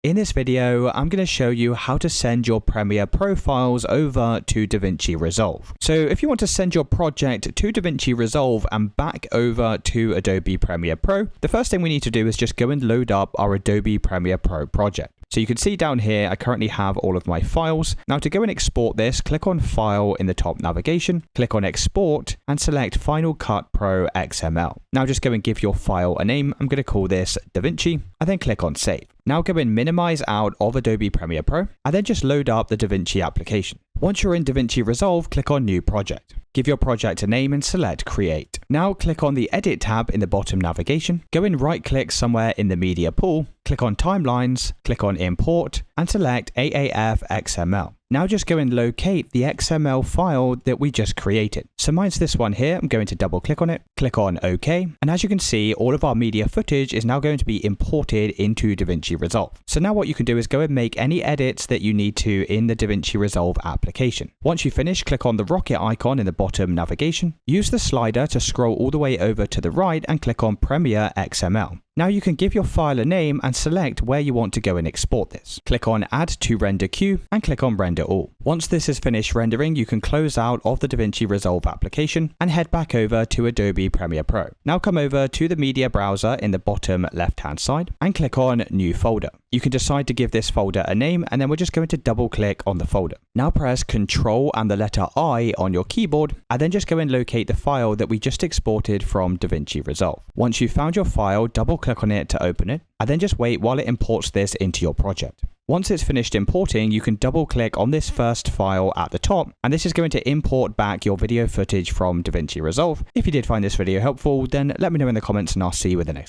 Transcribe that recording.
In this video, I'm going to show you how to send your Premiere Pro files over to DaVinci Resolve. So if you want to send your project to DaVinci Resolve and back over to Adobe Premiere Pro, the first thing we need to do is just go and load up our Adobe Premiere Pro project. So you can see down here, I currently have all of my files. Now to go and export this, click on File in the top navigation, click on Export and select Final Cut Pro XML. Now just go and give your file a name. I'm going to call this DaVinci and then click on Save. Now go and minimize out of Adobe Premiere Pro and then just load up the DaVinci application. Once you're in DaVinci Resolve, click on New Project. Give your project a name and select Create. Now click on the Edit tab in the bottom navigation, go and right click somewhere in the media pool, click on Timelines, click on Import and select AAF XML. Now just go and locate the XML file that we just created. So mine's this one here. I'm going to double click on it, click on OK. And as you can see, all of our media footage is now going to be imported into DaVinci Resolve. So now what you can do is go and make any edits that you need to in the DaVinci Resolve application. Once you finish, click on the rocket icon in the bottom navigation. Use the slider to scroll all the way over to the right and click on Premiere XML. Now you can give your file a name and select where you want to go and export this. Click on Add to Render Queue and click on Render All. Once this is finished rendering, you can close out of the DaVinci Resolve application and head back over to Adobe Premiere Pro. Now come over to the media browser in the bottom left-hand side and click on New Folder. You can decide to give this folder a name and then we're just going to double click on the folder. Now press Ctrl and the letter I on your keyboard and then just go and locate the file that we just exported from DaVinci Resolve. Once you've found your file, double click on it to open it and then just wait while it imports this into your project. Once it's finished importing, you can double click on this first file at the top and this is going to import back your video footage from DaVinci Resolve. If you did find this video helpful, then let me know in the comments and I'll see you in the next one.